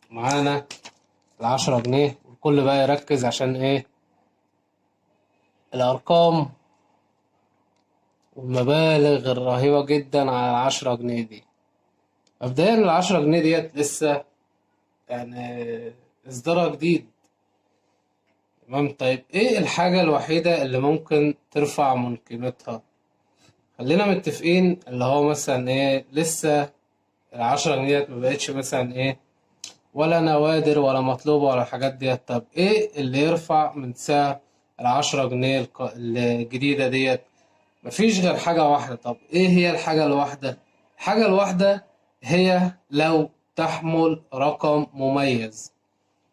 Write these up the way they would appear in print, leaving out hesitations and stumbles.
معانا ال10 جنيه، والكل بقى يركز عشان ايه الارقام والمبالغ الرهيبة جدا على ال10 جنيه دي. مبدئيا ال10 جنيه ديت لسه يعني اصدارها جديد. تمام، طيب ايه الحاجة الوحيدة اللي ممكن ترفع من قيمتها؟ خلينا متفقين اللي هو مثلا ايه، لسه ال10 جنيه ديت مبقتش مثلا ايه ولا نوادر ولا مطلوبة ولا الحاجات ديت. طب ايه اللي يرفع من سعر ال10 جنيه الجديدة ديت؟ مفيش غير حاجة واحدة. طب ايه هي الحاجة الواحدة؟ الحاجة الواحدة هي لو تحمل رقم مميز.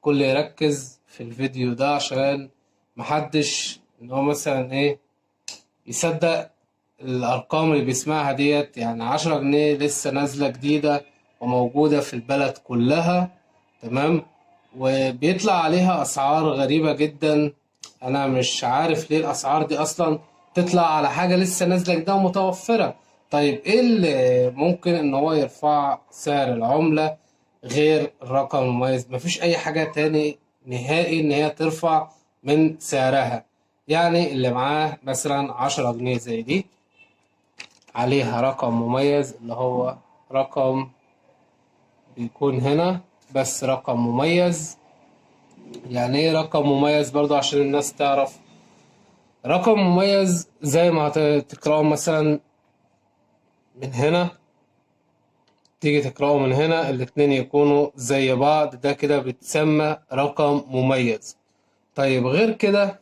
كل يركز في الفيديو ده عشان محدش ان هو مثلا ايه يصدق الارقام اللي بيسمعها ديت. يعني 10 جنيه لسه نازلة جديدة وموجودة في البلد كلها. تمام، وبيطلع عليها اسعار غريبة جدا. انا مش عارف ليه الاسعار دي اصلا تطلع على حاجة لسه نازلة جديدة ومتوفرة. طيب ايه اللي ممكن ان هو يرفع سعر العملة غير الرقم المميز؟ مفيش اي حاجة تاني نهائي ان هي ترفع من سعرها. يعني اللي معاه مثلا 10 جنيه زي دي عليها رقم مميز، اللي هو رقم بيكون هنا بس رقم مميز. يعني ايه رقم مميز برضو عشان الناس تعرف؟ رقم مميز زي ما هتقرأه مثلا من هنا، تيجي تقرأه من هنا الاتنين يكونوا زي بعض، ده كده بتسمى رقم مميز. طيب غير كده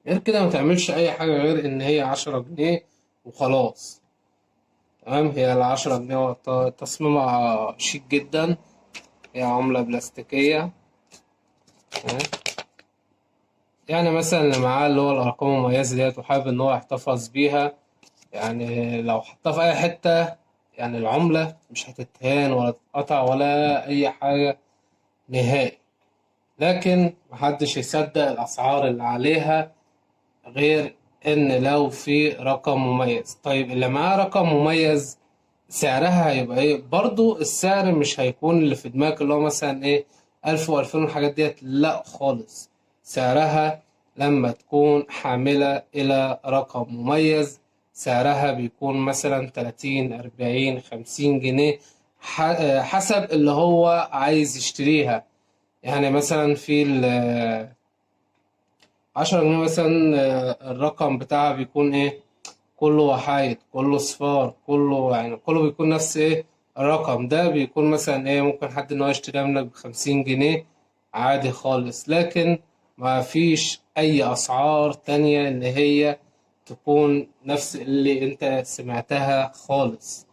ما تعملش اي حاجة غير ان هي 10 جنيه وخلاص. تمام، هي ال10 جنيه تصميمها شيك جدا، هي عملة بلاستيكية. تمام؟ يعني مثلا اللي معاه اللي هو الأرقام المميزة ديت وحابب إن هو يحتفظ بيها، يعني لو حطها في أي حتة يعني العملة مش هتتهان ولا تتقطع ولا أي حاجة نهائي. لكن محدش يصدق الأسعار اللي عليها غير إن لو في رقم مميز. طيب اللي معاه رقم مميز سعرها هيبقى إيه؟ برضو السعر مش هيكون اللي في دماغك اللي هو مثلا إيه 1000 و2000 والحاجات ديت، لأ خالص. سعرها لما تكون حاملة إلى رقم مميز سعرها بيكون مثلا 30 40 50 جنيه، حسب اللي هو عايز يشتريها. يعني مثلا في 10 جنيه مثلا الرقم بتاعها بيكون ايه، كله وحايد كله صفار كله، يعني كله بيكون نفس ايه الرقم ده. بيكون مثلا ايه ممكن حد ان هو يشتريها منك ب50 جنيه عادي خالص. لكن ما فيش اي اسعار تانية ان هي تكون نفس اللي انت سمعتها خالص.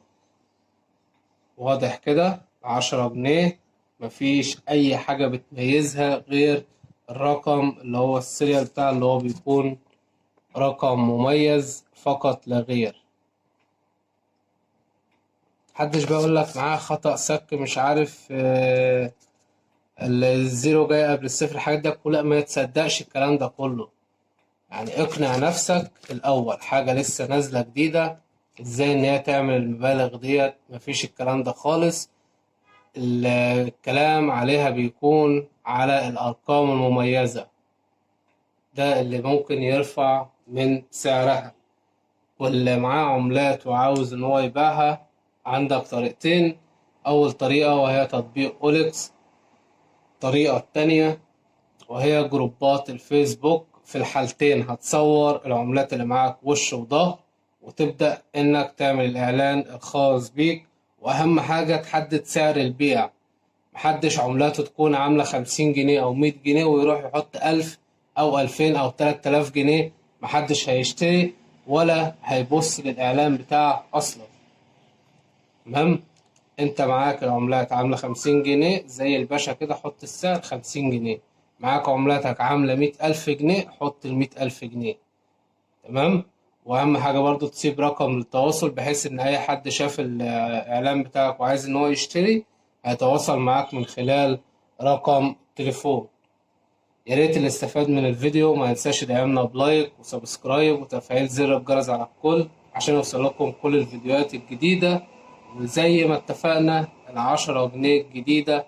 واضح كده؟ 10 جنيه مفيش أي حاجة بتميزها غير الرقم اللي هو السيريال بتاع اللي هو بيكون رقم مميز فقط لا غير. محدش بيقول لك معاه خطأ سك مش عارف الزيرو جاي قبل الصفر، الحاجات دي كلها ما يتصدقش الكلام ده كله. يعني اقنع نفسك الأول، حاجة لسه نازلة جديدة ازاي ان هي تعمل المبالغ ديت؟ مفيش الكلام ده خالص. الكلام عليها بيكون على الأرقام المميزة، ده اللي ممكن يرفع من سعرها. واللي معاه عملات وعاوز إن هو يبيعها، عندك طريقتين. أول طريقة وهي تطبيق أوليكس. الطريقة التانية وهي جروبات الفيسبوك. في الحالتين هتصور العملات اللي معاك وش وظهر وتبدأ إنك تعمل الإعلان الخاص بيك. وأهم حاجة تحدد سعر البيع. محدش عملاته تكون عاملة 50 جنيه أو 100 جنيه ويروح يحط 1000 أو 2000 أو 3000 جنيه. محدش هيشتري ولا هيبص للإعلان بتاعك أصلا. تمام، أنت معاك العملات عاملة 50 جنيه زي الباشا كده، حط السعر 50 جنيه. معاك عملاتك عاملة 100 ألف جنيه، حط ال100 ألف جنيه. تمام، وأهم حاجة برضو تسيب رقم للتواصل بحيث إن أي حد شاف الإعلان بتاعك وعايز إن هو يشتري هيتواصل معاك من خلال رقم تليفون. يا ريت اللي استفاد من الفيديو ما ينساش يدعمنا بلايك وسبسكرايب وتفعيل زر الجرس على الكل عشان يوصل لكم كل الفيديوهات الجديدة. وزي ما اتفقنا ال10 جنيه الجديدة